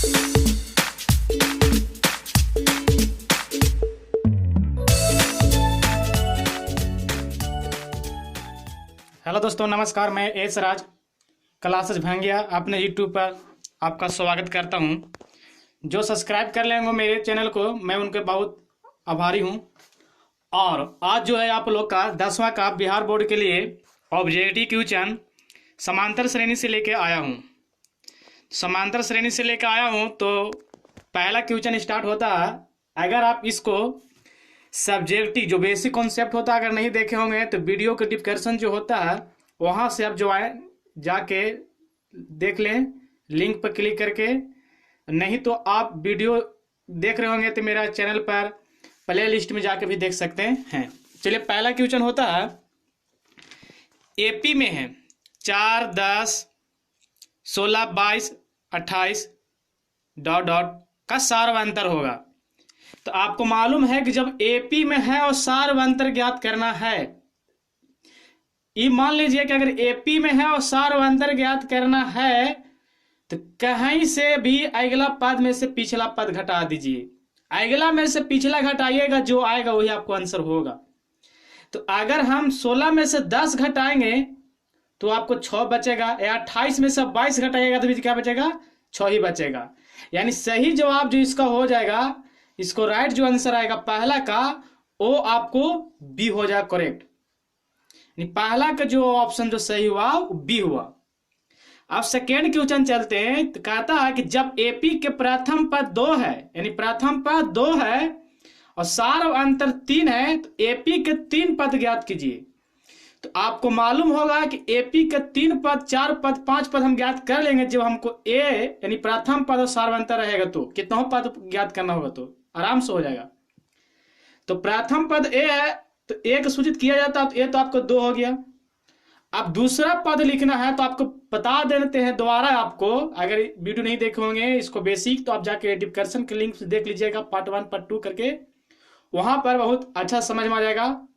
Hello दोस्तों, नमस्कार। मैं एस राज क्लासेस भंगिया अपने यूट्यूब पर आपका स्वागत करता हूं। जो सब्सक्राइब कर लेंगे मेरे चैनल को, मैं उनके बहुत आभारी हूं। और आज जो है आप लोग का 10वां का बिहार बोर्ड के लिए ऑब्जेक्टिव क्वेश्चन समांतर श्रेणी से लेके आया हूं। समांतर श्रेणी से लेके आया हूं तो पहला क्वेश्चन स्टार्ट होता है। अगर आप इसको सब्जेक्टिव जो बेसिक कॉन्सेप्ट होता है अगर नहीं देखे होंगे तो वीडियो के डिस्क्रिप्शन जो होता है वहाँ से आप जो आए जाके देख लें, लिंक पर क्लिक करके। नहीं तो आप वीडियो देख रहे होंगे तो मेरा चैनल पर प्ले लिस्ट में जाके भी देख सकते हैं। चलिए, पहला क्वेश्चन होता है एपी में है 4, 10, 16, 22, 28 ... का सार्वंतर होगा। तो आपको मालूम है कि जब एपी में है और सार्वंतर ज्ञात करना है, ये मान लीजिए कि अगर एपी में है और सार्वंतर ज्ञात करना है तो कहीं से भी अगला पद में से पिछला पद घटा दीजिए। अगला में से पिछला घटाइएगा, जो आएगा वही आपको आंसर होगा। तो अगर हम 16 में से 10 घटाएंगे तो आपको 6 बचेगा, या 28 में से 22 घटाइएगा तो भी क्या बचेगा? 6 ही बचेगा। यानी सही जवाब जो इसका हो जाएगा, इसको राइट जो आंसर आएगा पहला का, वो आपको बी हो जाएगा, करेक्ट। पहला का जो ऑप्शन जो सही हुआ वो बी हुआ। अब सेकेंड क्वेश्चन चलते हैं। तो कहता है कि जब एपी के प्रथम पद 2 है, यानी प्रथम पद 2 है और सार्वंतर 3 है, तो एपी के 3 पद ज्ञात कीजिए। तो आपको मालूम होगा कि एपी के 3 पद, 4 पद, 5 पद हम ज्ञात कर लेंगे जब हमको ए यानी प्रथम पद और सार्वंतर रहेगा। तो कितना पद ज्ञात करना होगा तो आराम से हो जाएगा। तो प्रथम पद ए है तो ए को सूचित किया जाता है, तो ए तो आपको 2 हो गया। अब दूसरा पद लिखना है तो आपको बता देते हैं दोबारा। आपको अगर वीडियो नहीं देखे होंगे इसको बेसिक, तो आप जाके डिस्क्रिप्शन के लिंक से देख लीजिएगा, पार्ट 1 पार्ट 2 करके, वहां पर बहुत अच्छा समझ में आ जाएगा।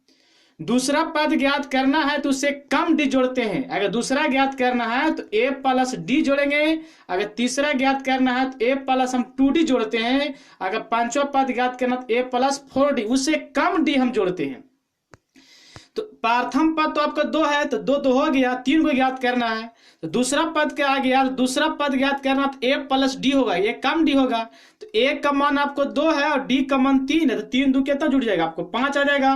दूसरा पद ज्ञात करना है तो उससे कम डी जोड़ते हैं। अगर दूसरा ज्ञात करना है तो ए प्लस डी जोड़ेंगे। अगर तीसरा ज्ञात करना है तो ए प्लस हम 2d जोड़ते हैं। अगर पांचवा पद ज्ञात करना तो ए प्लस 4d, उससे कम डी हम जोड़ते हैं। तो प्रथम पद तो आपका 2 है तो 2 तो हो गया, 3 को ज्ञात करना है। तो दूसरा पद क्या आ गया? दूसरा पद ज्ञात करना तो ए प्लस डी होगा, ये कम डी होगा। तो ए का मान आपको 2 है और डी का मान 3 है, तो 3 2 कितना जुड़ जाएगा? आपको 5 आ जाएगा।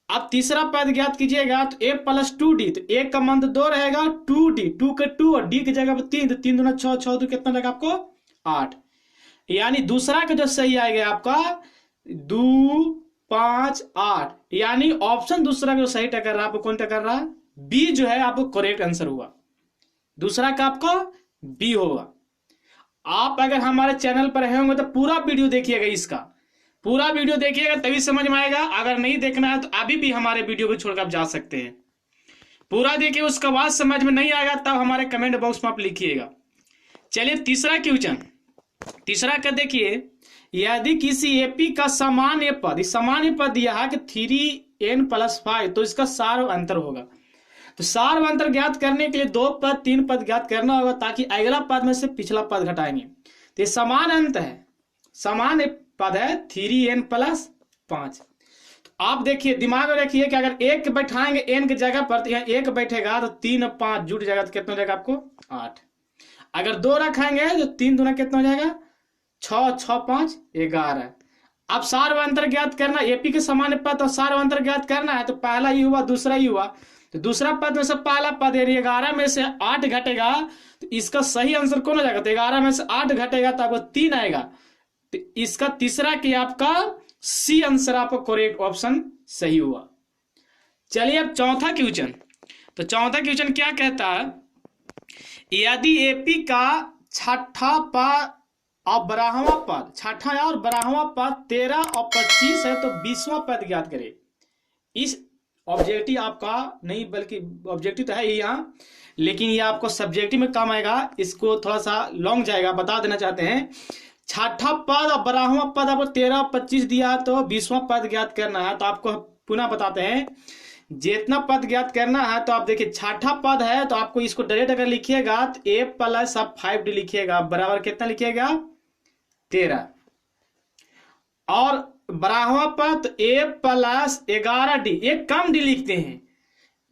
अब तीसरा पद ज्ञात कीजिएगा तो ए प्लस 2d, तो ए का मान तो 2 रहेगा, 2d, 2 के 2 और डी की जगह पर 3, तो 3 दूना 6, 6 2 कितना रहेगा आपको? 8। यानी दूसरा का जो सही आएगा आपका 2, 5, 8। यानी ऑप्शन दूसरा जो सही टकर रहा आपको कौन टकर रहा? बी जो है आपको करेक्ट आंसर हुआ। दूसरा का आपको बी होगा। आप अगर हमारे चैनल पर होंगे तो पूरा वीडियो देखिएगा, इसका पूरा वीडियो देखिएगा तभी समझ में आएगा। अगर नहीं देखना है तो अभी भी हमारे वीडियो को छोड़कर आप जा सकते हैं। पूरा देखिए, उसका बाद समझ में नहीं आएगा तब हमारे कमेंट बॉक्स में आप लिखिएगा। चलिए, तीसरा क्वेश्चन। तीसरा का देखिए, यदि किसी एपी का सामान्य पद दिया है कि 3n+5, तो इसका सार्वंतर होगा। तो सार्वंतर ज्ञात करने के लिए 2 पद 3 पद ज्ञात करना होगा, ताकि अगला पद में से पिछला पद घटाएंगे। तो ये समान अंत है, समान पद है 3n+5। तो आप देखिए, दिमाग में रखिए कि अगर 1 बैठाएंगे n की जगह पर तो यहाँ 1 बैठेगा तो 3 और 5 जुड़ जाएगा, तो कितना हो जाएगा आपको? 8। अगर 2 रखेंगे तो 3 दूना कितना हो जाएगा? 6, 6 5 11। अब सार्वंतर ज्ञात करना, एपी के सामान्य पद और सार्वंतर ज्ञात करना है, तो पहला ही हुआ, दूसरा ही हुआ। तो दूसरा पद में से पहला पद 11 में से 8 घटेगा, तो इसका सही आंसर कौन हो जाएगा? तो 11 में से 8 घटेगा तो आपको 3 आएगा। तो इसका तीसरा की आपका सी आंसर आपका करेक्ट ऑप्शन सही हुआ। चलिए, अब चौथा क्वेश्चन। तो चौथा क्वेश्चन क्या कहता है? यदि एपी का छठा पद और 12वां पद, छठा और 12वां पद 13 और 25 है, तो 20वां पद ज्ञात करे। इस ऑब्जेक्टिव आपका नहीं, बल्कि ऑब्जेक्टिव तो है ही यहाँ, लेकिन ये आपको सब्जेक्टिव में काम आएगा। इसको थोड़ा सा लॉन्ग जाएगा, बता देना चाहते हैं। छठा पद और 12वां पद आपको 13 और 25 दिया है, तो 20वां पद ज्ञात करना है। तो आपको पुनः बताते हैं, जितना पद ज्ञात करना है तो आप देखिए छठा पद है तो आपको इसको डायरेक्ट अगर लिखिएगा तो a प्लस आप 5d लिखिएगा बराबर कितना लिखिएगा 13, और 12वां पद तो a प्लस 11d, एक कम d लिखते हैं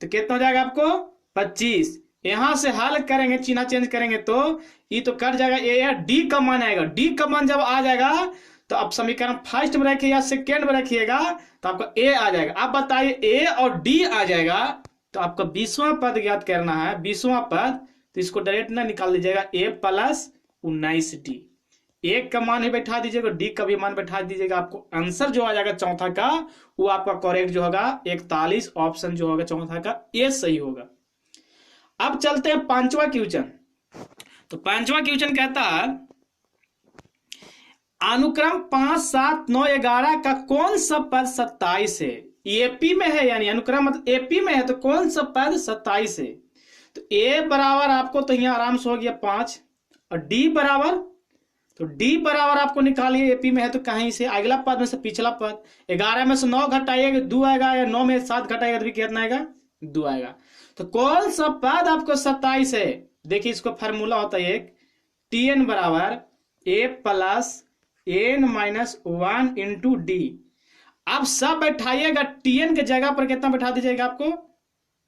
तो कितना हो जाएगा आपको 25। यहां से हल करेंगे चिन्ह चेंज करेंगे तो ये तो कट जाएगा, ए या डी का मान आएगा, डी का मान जब आ जाएगा तो आप समीकरण फर्स्ट में रखिए या सेकेंड में रखिएगा तो आपका ए आ जाएगा। आप बताइए ए और डी आ जाएगा तो आपका 20वां पद ज्ञात करना है, 20वां पद, तो इसको डायरेक्ट ना निकाल दीजिएगा a प्लस 19d, एक का मान ही बैठा दीजिएगा, डी का भी मान बैठा दीजिएगा, आपको आंसर जो आ जाएगा चौथा का वो आपका करेक्ट जो होगा 41, ऑप्शन जो होगा चौथा का ए सही होगा। अब चलते हैं पांचवा क्वेश्चन। तो पांचवा क्वेश्चन कहता है अनुक्रम 5, 7, 9, 11 का कौन सा पद 27 है। एपी में है, यानी अनुक्रम मतलब एपी में है तो कौन सा पद 27 है। तो ए बराबर आपको तो यहाँ आराम से हो गया 5, और डी बराबर, तो डी बराबर आपको निकालिए, एपी में है तो कहीं से अगला पद में से पिछला पद, 11 में से 9 घटाइएगा 2 आएगा, या 9 में 7 घटाएगा तो भी कितना आएगा 2 आएगा। तो कौन सा पद आपको 27 है। देखिए इसको फार्मूला होता है एक, टीएन बराबर A plus N minus 1 into D. अब सब बैठाइएगा, टीएन के जगह पर कितना बैठा दीजिएगा आपको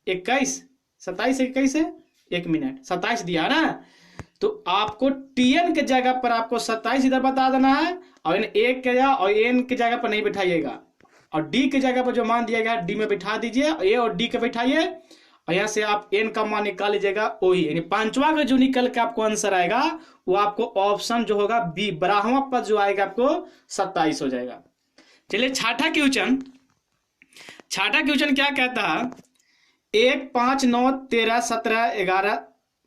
21, 27 21 है 1 मिनट 27 दिया ना, तो आपको टीएन के जगह पर आपको 27 इधर बता देना है, और इन एक के जगह और एन के जगह पर नहीं बैठाइएगा, और डी के जगह पर जो मान दिया गया डी में बैठा दीजिए, ए और डी के बैठाइए, और यहां से आप एन का मान निकाल लीजिएगा वही, यानी पांचवा का जो निकल के आपको आंसर आएगा वो आपको ऑप्शन जो होगा बी, 12वां पद जो आएगा आपको 27 हो जाएगा। चलिए छठा क्वेश्चन, छठा क्वेश्चन क्या कहता है 1, 5, 9, 13, 17, 11,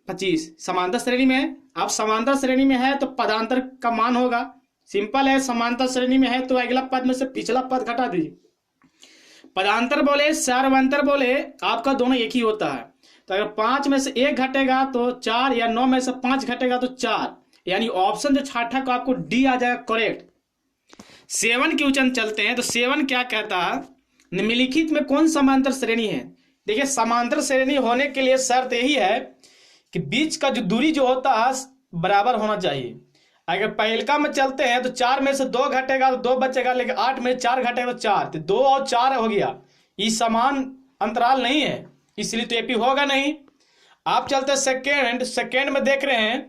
25 समांतर श्रेणी में है। अब समांतर श्रेणी में है तो पदांतर का मान होगा, सिंपल है, समांतर श्रेणी में है तो अगला पद में से पिछला पद घटा दीजिए। पदांतर बोले सार्वंतर बोले आपका दोनों एक ही होता है, तो अगर 5 में से 1 घटेगा तो 4, या 9 में से 5 घटेगा तो 4, यानी ऑप्शन जो छठा का आपको डी आ जाएगा करेक्ट। 7 क्वेश्चन चलते हैं। तो 7 क्या कहता है निम्नलिखित में कौन समांतर श्रेणी है। देखिए समांतर श्रेणी होने के लिए शर्त यही है कि बीच का जो दूरी जो होता है बराबर होना चाहिए। अगर पहलका में चलते हैं तो 4 में से 2 घटेगा तो 2 बचेगा, लेकिन 8 में 4 घटेगा तो 4, तो 2 और 4 हो गया, ये समान अंतराल नहीं है, इसलिए तो एपी होगा नहीं। आप चलते सेकेंड, सेकेंड में देख रहे हैं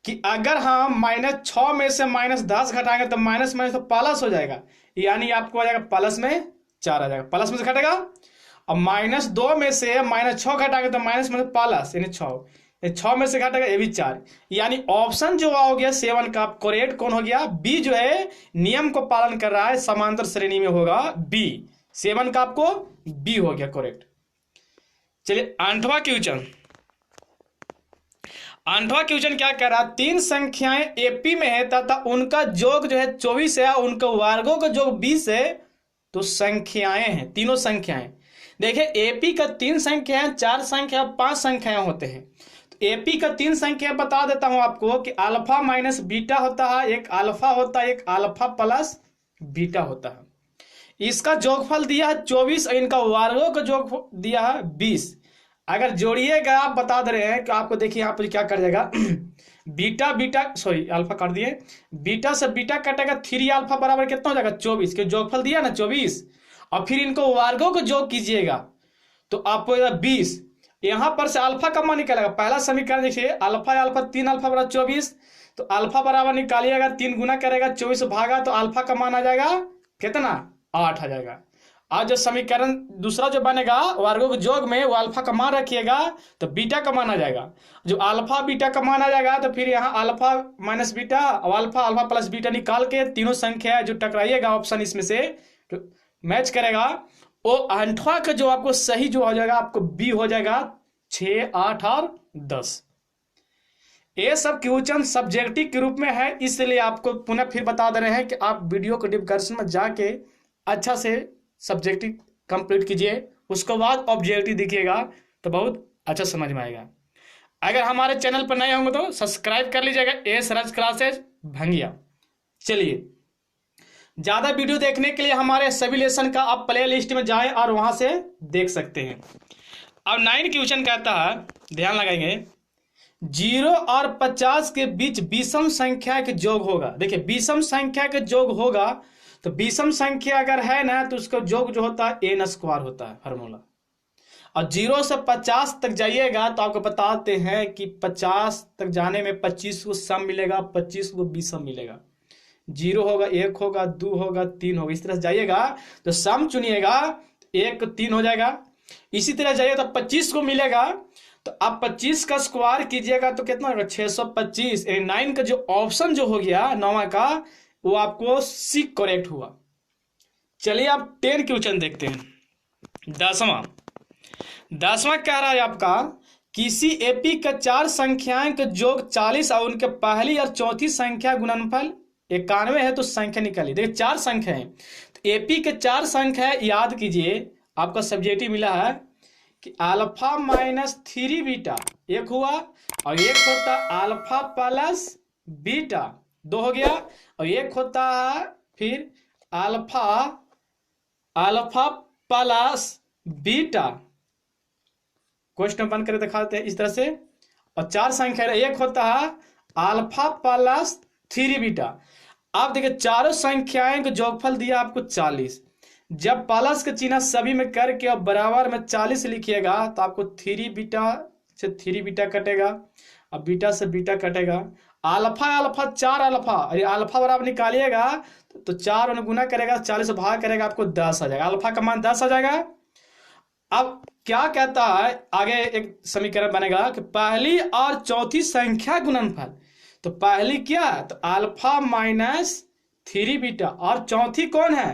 कि अगर हम -6 में से -10 घटाएंगे तो माइनस माइनस तो प्लस हो जाएगा, यानी आपको आ जाएगा प्लस में 4 आ जाएगा, प्लस में से घटेगा। अब -2 में से -6 घटाएंगे तो माइनस में प्लस, यानी 6 में से घटेगा ये भी 4, यानी ऑप्शन जो हो गया 7 का करेक्ट कौन हो गया बी, जो है नियम को पालन कर रहा है, समांतर श्रेणी में होगा बी, 7 का आपको बी हो गया करेक्ट। चलिए 8वां क्वेश्चन, 8वां क्वेश्चन क्या कह रहा है 3 संख्याएं एपी में है तथा उनका योग जो है 24 है, उनका वर्गों का योग 20 है, तो संख्याएं हैं तीनों संख्याएं। देखिए एपी का 3 संख्याएं, 4 संख्या, 5 संख्याएं होते हैं। एपी का 3 संख्या बता देता हूं आपको कि अल्फा माइनस बीटा होता है, एक अल्फा होता है, एक अल्फा प्लस बीटा होता है। इसका जोगफल दिया है 24 और इनका वर्गों का योग दिया है 20। अगर जोड़िएगा आप बता दे रहे हैं कि आपको देखिए यहाँ पर क्या कर जाएगा बीटा बीटा सॉरी अल्फा कर दिए, बीटा से बीटा कटेगा 3 अल्फा बराबर कितना हो जाएगा 24, के जोगफल दिया ना 24, और फिर इनको वर्गों को जोग कीजिएगा तो आपको 20। यहां पर से अल्फा का मान निकलेगा, पहला समीकरण देखिए अल्फा अल्फा 3 अल्फा बराबर 24, तो अल्फा बराबर निकालिएगा 3 गुना करेगा 24 भागा तो अल्फा का मान आ जाएगा कितना 8 आ जाएगा। आज जो समीकरण दूसरा जो बनेगा वर्गों के योग में वो अल्फा का मान रखिएगा तो बीटा का मान आ जाएगा, जो अल्फा बीटा का मान आ जाएगा तो फिर यहाँ अल्फा माइनस बीटा और अल्फा अल्फा प्लस बीटा निकाल के तीनों संख्या जो टकराइएगा ऑप्शन इसमें से तो मैच करेगा, वो 8वां का जो आपको सही जो हो जाएगा आपको बी हो जाएगा 6, 8 और 10। ये सब क्वेश्चन सब्जेक्टिव के रूप में है, इसलिए आपको पुनः फिर बता दे रहे हैं कि आप वीडियो को डिस्कशन में जाके अच्छा से सब्जेक्टिव कंप्लीट कीजिए, उसके बाद ऑब्जेक्टिव देखिएगा तो बहुत अच्छा समझ में आएगा। अगर हमारे चैनल पर नए होंगे तो सब्सक्राइब कर लीजिएगा, एस राज क्लासेज भंगिया। चलिए ज़्यादा वीडियो देखने के लिए हमारे सभी लेसन का आप प्ले लिस्ट में जाएं और वहां से देख सकते हैं। अब 9 क्वेश्चन कहता है, ध्यान लगाएंगे, 0 और 50 के बीच विषम संख्या के योग होगा। देखिए विषम संख्या के योग होगा, तो विषम संख्या अगर है ना तो उसका योग जो होता है n स्क्वायर होता है फार्मूला। और 0 से 50 तक जाइएगा तो आपको बताते हैं कि 50 तक जाने में 25 को सम मिलेगा, 25 को विषम मिलेगा। 0 होगा, 1 होगा, 2 होगा, 3 होगा, इस तरह से जाइएगा तो सम चुनिएगा, 1 को 3 हो जाएगा। इसी तरह जाइए तो 25 को मिलेगा, तो आप 25 का स्क्वायर कीजिएगा तो कितना होगा, 625। 9 का जो ऑप्शन जो हो गया 9वां का, वो आपको सी करेक्ट हुआ। चलिए आप 10 क्वेश्चन देखते हैं। 10वां कह रहा है आपका, किसी एपी का 4 संख्याएं का योग 40 और उनके पहली और चौथी संख्या गुणनफल 91 है, तो संख्या निकालिए। देखिए 4 संख्या है, तो एपी के 4 संख्या याद कीजिए, आपका सब्जेक्टिव मिला है कि अल्फा माइनस 3 बीटा एक हुआ, और एक होता अल्फा प्लस बीटा 2 हो गया, और एक होता है फिर अल्फा प्लस बीटा। क्वेश्चन बंद करके दिखाते हैं इस तरह से। और 4 संख्या एक होता है अल्फा प्लस 3 बीटा। अब देखिए चारों संख्याएं का योगफल दिया आपको 40। जब प्लस का चिन्ह सभी में करके और बराबर में 40 लिखिएगा तो आपको 3 बीटा से 3 बीटा कटेगा, अब बीटा से बीटा कटेगा। अल्फा 4 अल्फा, अरे अल्फा बराबर निकालिएगा तो 4 उन्हें गुना करेगा, 40 से भाग करेगा, आपको 10 आ जाएगा। अल्फा का मान 10 आ जाएगा। अब क्या कहता है आगे, एक समीकरण बनेगा कि पहली और चौथी संख्या गुणनफल। तो पहली क्या है, तो अल्फा माइनस 3 बीटा, और चौथी कौन है,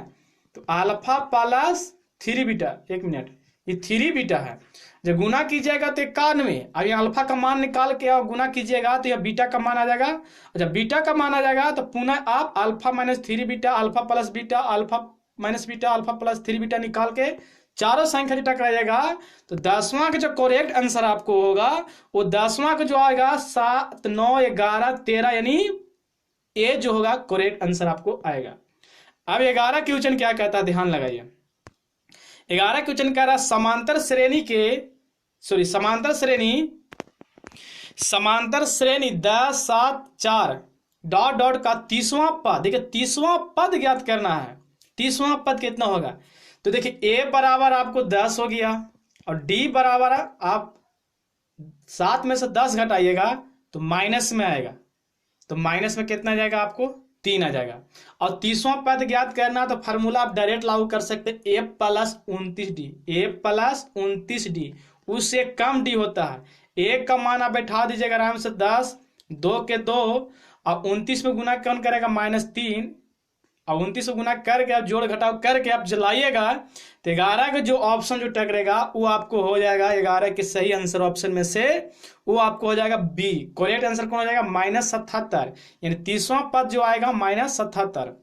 तो अल्फा प्लस 3 बीटा। एक मिनट, ये 3 बीटा है, जब गुना कीजिएगा तो 91। अब ये अल्फा का मान निकाल के और गुना कीजिएगा तो यह बीटा का मान आ जाएगा। और जब बीटा का मान आ जाएगा तो पुनः आप alpha minus 3 beta, alpha plus beta, alpha minus beta, alpha plus 3 beta निकाल के चारों संख्या जो टकराइएगा तो 10वां का जो करेक्ट आंसर आपको होगा वो 10वां का जो आएगा 7, 9, 11, 13, यानी ए जो होगा करेक्ट आंसर आपको आएगा। अब 11 क्वेश्चन क्या कहता है, ध्यान लगाइए। 11 क्वेश्चन कह रहा है समांतर श्रेणी 10, 7, 4 डॉट डॉट का 30वां पद। देखिए 30वां पद ज्ञात करना है। 30वां पद कितना होगा, तो देखिए ए बराबर आपको 10 हो गया, और डी बराबर आप 7 में से 10 घटाइएगा तो माइनस में आएगा, तो माइनस में कितना जाएगा, आपको 3 आ जाएगा। और 30वां पद ज्ञात करना तो फार्मूला आप डायरेक्ट लागू कर सकते हैं, ए प्लस 29 डी, उससे कम डी होता है। एक का मान आप बैठा दीजिएगा आराम से 10, 2 के 2, और 29 में गुना कौन करेगा, -3, और 29 को गुना करके आप जोड़ घटाव करके आप जलाइएगा तो 11 का जो ऑप्शन जो टकरेगा वो आपको हो जाएगा 11 के सही आंसर ऑप्शन में से वो आपको हो जाएगा बी। करेक्ट आंसर कौन हो जाएगा, -77, यानी 30वां पद जो आएगा -77।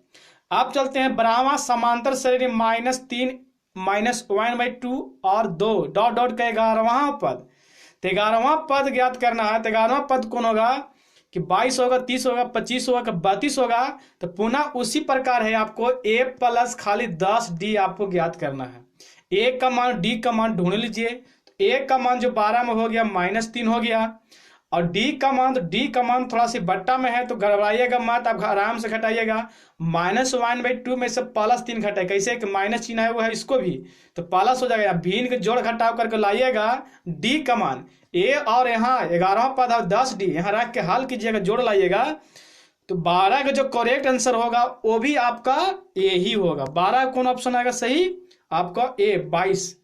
आप चलते हैं 12वां समांतर श्रेणी -3 -1/2 और 2 डॉट डॉट का 11वां पद। तो 11वां पद ज्ञात करना है, तो 11वां पद कौन होगा कि 22 होगा, 30 होगा, 25 होगा, 32 होगा। तो पुनः उसी प्रकार है, आपको ए प्लस खाली 10 डी आपको ज्ञात करना है। ए का मान डी का मान ढूंढ लीजिए, तो ए का मान जो 12 में हो गया -3 हो गया, और डी का मान, तो डी का मान थोड़ा सी बट्टा में है तो गड़बड़ाइएगा मत, आप आराम से घटाइएगा। -1/2 में से +3 घटाए, कैसे कि माइनस चिन्ह है वो है, इसको भी तो प्लस हो जाएगा। भिन्न के जोड़ घटाव करके लाइएगा डी का मान, ए और यहाँ 11वां पद और 10 डी यहाँ रख के हल कीजिएगा, जोड़ लाइएगा तो 12 का जो करेक्ट आंसर होगा वो भी आपका ए ही होगा। 12 कौन ऑप्शन आएगा सही, आपका ए। 22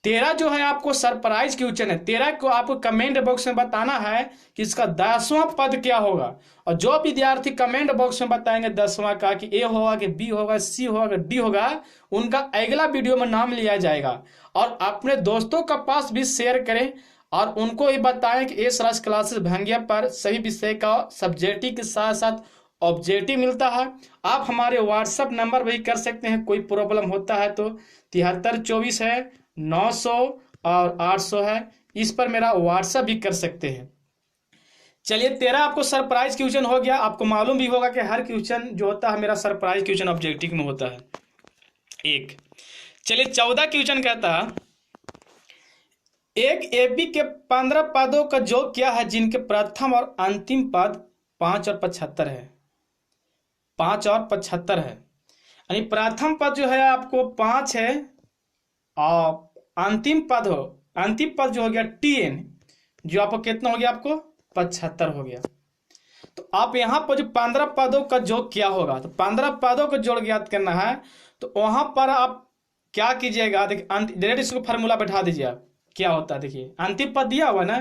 13 जो है आपको सरप्राइज क्वेश्चन है। 13 को आपको कमेंट बॉक्स में बताना है कि इसका 10वां पद क्या होगा, और जो विद्यार्थी कमेंट बॉक्स में बताएंगे 10वां का कि ए होगा कि बी होगा, सी होगा, डी होगा, उनका अगला वीडियो में नाम लिया जाएगा। और अपने दोस्तों के पास भी शेयर करें और उनको ही बताएं कि एस राज क्लासेस भंगिया पर सभी विषय का सब्जेक्टिव के साथ साथ ऑब्जेक्टिव मिलता है। आप हमारे व्हाट्सएप नंबर भी कर सकते हैं, कोई प्रॉब्लम होता है तो 7324 है, 900 और 800 है, इस पर मेरा व्हाट्सएप भी कर सकते हैं। चलिए 13 आपको सरप्राइज क्वेश्चन हो गया। आपको मालूम भी होगा कि हर क्वेश्चन जो होता है मेरा सरप्राइज क्वेश्चन ऑब्जेक्टिव में होता है एक। चलिए 14 क्वेश्चन कहता है एक एपी के 15 पदों का योग क्या है जिनके प्रथम और अंतिम पद 5 और 75 है। 5 और 75 है, यानी प्रथम पद जो है आपको 5 है और अंतिम पद जो हो गया TN, जो आपको कितना हो गया, आपको 75 हो गया। तो आप यहाँ पर जो 15 पदों का योग क्या होगा, तो 15 पदों का जोड़ ज्ञात करना है। तो वहां पर आप क्या कीजिएगा, देखिए डायरेक्ट इसको फार्मूला बैठा दीजिए। आप क्या होता है, देखिए अंतिम पद दिया हुआ ना,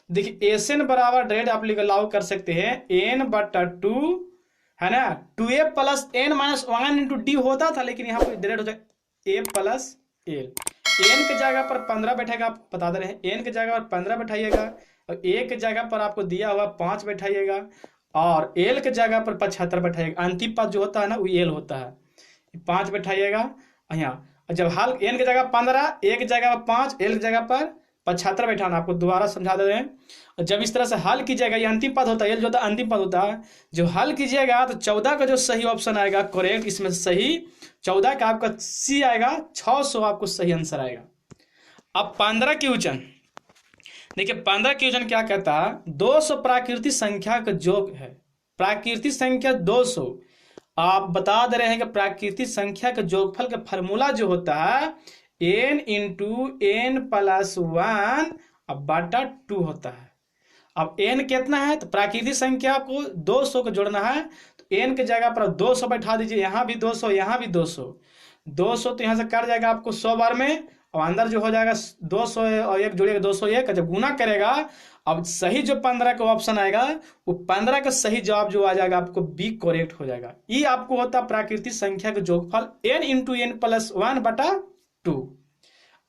देखिए SN बराबर डायरेक्ट आप लागू कर सकते हैं N/2 है ना, 2A + N-1 × D होता था, लेकिन यहाँ पर डायरेक्ट हो जाए A + L। N के जगह पर 15 बैठेगा, आप बता दे रहे हैं N के जगह पर 15 बैठाइएगा और A के जगह पर आपको दिया हुआ 5 बैठाइएगा और L के जगह पर 75 बैठाइएगा। अंतिम पद जो होता है ना वो L होता है, 5 बैठाइएगा यहाँ। जब हल N की जगह 15, A की जगह पर 5, L की जगह पर 75 बैठाना। आपको दोबारा समझा दे रहे हैं। जब इस तरह से हल कीजिएगा, ये अंतिम पद होता है, L जो होता है अंतिम पद होता है। जो हल कीजिएगा तो 14 का जो सही ऑप्शन आएगा करेक्ट, इसमें सही 14 का आपका C आएगा, 600 आपको सही आंसर आएगा। अब 15 क्वेश्चन देखिए, 15 क्वेश्चन क्या कहता है, 200 प्राकृतिक संख्या का योग है। प्राकृतिक संख्या 200, आप बता दे रहे हैं कि प्राकृतिक संख्या का योगफल का फार्मूला जो होता है n × n + 1 बटा 2 होता है। अब n कितना है, तो प्राकृतिक संख्या को 200 को जोड़ना है, तो n के जगह पर 200 बैठा दीजिए। यहाँ भी 200, यहाँ भी 200, 200 तो यहाँ से कट जाएगा आपको 100 बार में, और अंदर जो हो जाएगा 200 और 1 जोड़िएगा 201। जब गुना करेगा, अब सही जो 15 का ऑप्शन आएगा वो 15 का सही जवाब जो आ जाएगा आपको B करेक्ट हो जाएगा। ये आपको होता है प्राकृतिक संख्या का योगफल n × n + 1 बटा 2।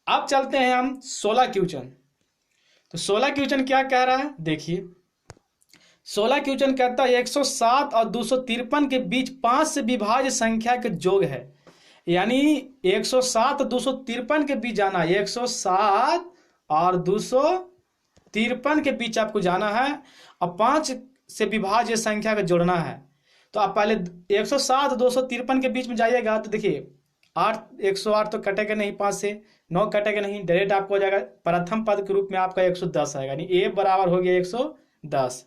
अब चलते हैं हम 16 क्वेश्चन। तो 16 क्वेश्चन क्या कह रहा है, देखिए 16 क्वेश्चन कहता है 107 और 253 के बीच 5 से विभाज्य संख्या का योग है। यानी 107 और 253 के बीच जाना है, 107 और 253 के बीच आपको जाना है और 5 से विभाज्य संख्या का जोड़ना है। तो आप पहले 107 253 के बीच में जाइएगा, तो देखिए 108 तो कटेगा नहीं, 5 से 9 कटेगा नहीं, डायरेक्ट आपको हो जाएगा प्रथम पद के रूप में आपका 110 आएगा, यानी A बराबर हो गया 110।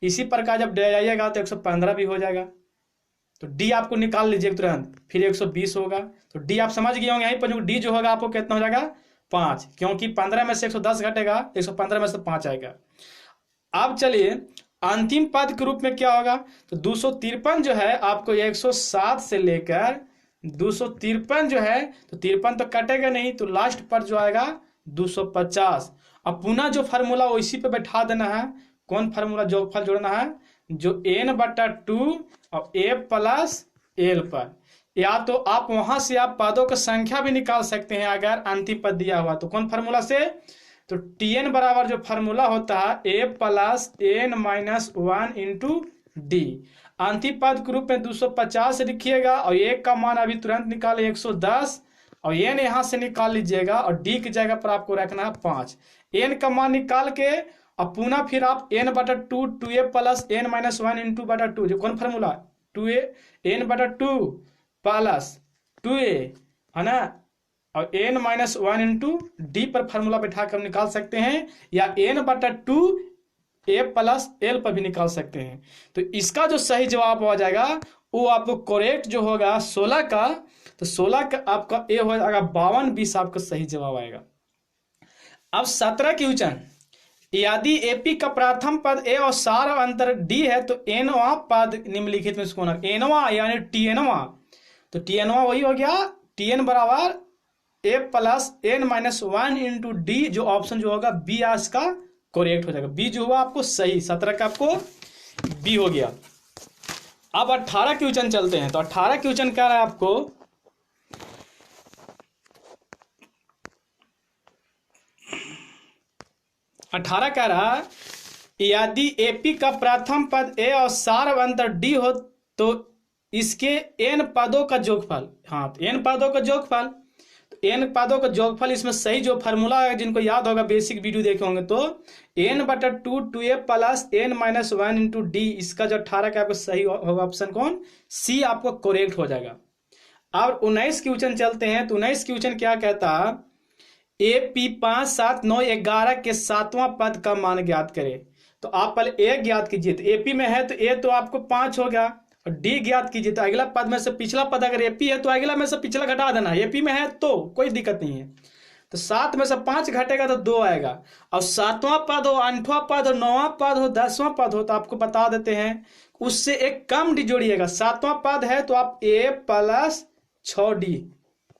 इसी प्रकार जब जाइएगा तो 115 भी हो जाएगा, तो D आपको निकाल लीजिए तुरंत, फिर 120 होगा। तो D आप समझ गए होंगे, यहीं पर जो D जो होगा आपको कितना हो जाएगा 5, क्योंकि 15 में से 110 घटेगा, 115 में से 5 आएगा। अब चलिए अंतिम पद के रूप में क्या होगा, तो 253 जो है आपको 107 से लेकर 253 जो है, तो 53 तो कटेगा नहीं, तो लास्ट पर जो आएगा 250। अब पुनः जो फार्मूला वो इसी पे बैठा देना है। कौन फार्मूला, योगफल जोड़ना है जो n/2 और A + L पर, या तो आप वहां से आप पदों की संख्या भी निकाल सकते हैं अगर अंतिम पद दिया हुआ। तो कौन फार्मूला से, तो TN बराबर जो फार्मूला होता है A + n-1 × D। अंतिम पद के रूप में 250 लिखिएगा और एक का मान अभी तुरंत निकाले 110 और n यहाँ से निकाल लीजिएगा और D की जगह पर आपको रखना है 5। n का मान निकाल के अब पुनः फिर आप n/2 2A + n-1 × 2, जो कौन फार्मूला 2A n/2 + 2A है ना, और n-1 × D पर फार्मूला बैठा कर निकाल सकते हैं, या n/2 A + L पर भी निकाल सकते हैं। तो इसका जो सही जवाब आ जाएगा वो आपको करेक्ट जो होगा 16 का, तो 16 का आपका A हो जाएगा 52-20 आपका सही जवाब आएगा। अब 17 क्वेश्चन, यदि AP का प्रथम पद A और सार अंतर D है तो nवां पद निम्नलिखित में कौन है, nवां यानी TNवां। तो TNवां वही हो गया TN बराबर A + n-1 × D, जो ऑप्शन जो होगा B आज का करेक्ट हो जाएगा। B जो हुआ आपको सही, 17 का आपको B हो गया। अब 18 क्वेश्चन चलते हैं। तो 18 क्वेश्चन क्या रहा है आपको, अठारह कह रहा यदि AP का प्रथम पद A और सार अंतर D हो तो इसके n पदों का योगफल, हाँ तो n पदों का योगफल, तो n पदों का जोगफल, इसमें सही जो फार्मूला है जिनको याद होगा, बेसिक वीडियो देखे होंगे, तो n/2 2a plus n-1 into D, इसका जो 18 का आपको सही होगा ऑप्शन कौन, सी आपको करेक्ट हो जाएगा। अब 19 क्वेश्चन चलते हैं। तो 19 क्वेश्चन क्या कहता, AP 5 7 9 11 के 7वां पद का मान ज्ञात करे। तो आप पहले ए ज्ञात कीजिए। तो AP में है तो ए तो आपको 5 हो गया, और डी ज्ञात कीजिए। तो अगला पद में से पिछला पद अगर AP है तो अगला में से पिछला घटा देना। AP में है तो कोई दिक्कत नहीं है। तो 7 में से 5 घटेगा तो 2 आएगा। और 7वां पद हो, 8वां पद हो, 9वां पद हो, 10वां पद हो, तो आपको बता देते हैं उससे एक कम डी जोड़िएगा। 7वां पद है तो आप A plus 6D,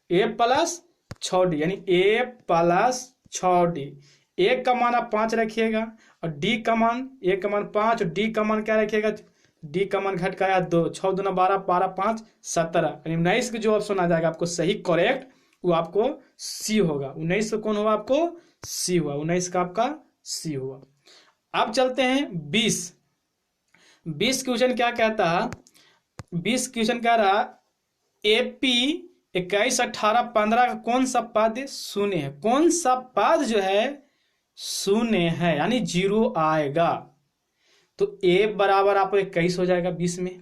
A plus 6D यानी A प्लस 6D। A का मान आप 5 रखिएगा, और D का मान, A का मान 5 और D का मान क्या रखिएगा, D का मान घट गया 2, 6 दूना 12, 12 5 17, यानी 19 का जो ऑप्शन आ जाएगा आपको सही करेक्ट, वो आपको सी होगा। 19 का कौन हुआ आपको, सी हुआ। 19 का आपका सी हुआ। अब चलते हैं 20 क्वेश्चन क्या कहता है। 20 क्वेश्चन कह रहा AP 21 18 15 का कौन सा पद शून्य है। कौन सा पद जो है शून्य है, यानी 0 आएगा। तो A बराबर आपको 21 हो जाएगा 20 में,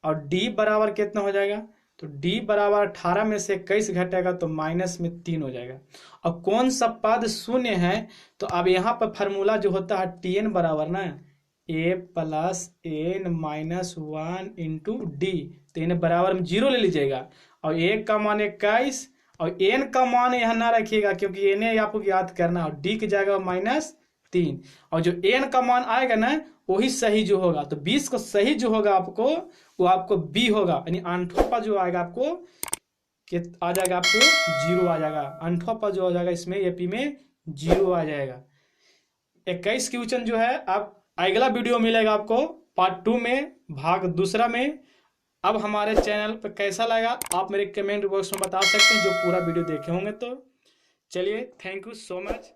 और D बराबर कितना हो जाएगा, तो D बराबर 18 में से 21 घटेगा तो माइनस में 3 हो जाएगा। और कौन सा पद शून्य है, तो अब यहाँ पर फार्मूला जो होता है TN बराबर ना A plus n-1 into D. तो n बराबर में 0 ले लीजिएगा, और A का मान 21 और n का मान यहाँ ना रखिएगा क्योंकि n आपको याद करना, और D की जाएगा -3, और जो n का मान आएगा ना वही सही जो होगा। तो 20 को सही जो होगा आपको वो आपको B होगा, यानी 8वां पद जो आएगा आपको आ जाएगा, आपको 0 आ जाएगा। 8वां पद जो हो जाएगा इसमें AP में 0 आ जाएगा। 21 क्वेश्चन जो है आप अगला वीडियो मिलेगा आपको पार्ट 2 में, भाग दूसरा में। अब हमारे चैनल पर कैसा लगा आप मेरे कमेंट बॉक्स में बता सकते हैं, जो पूरा वीडियो देखे होंगे। तो चलिए, थैंक यू सो मच।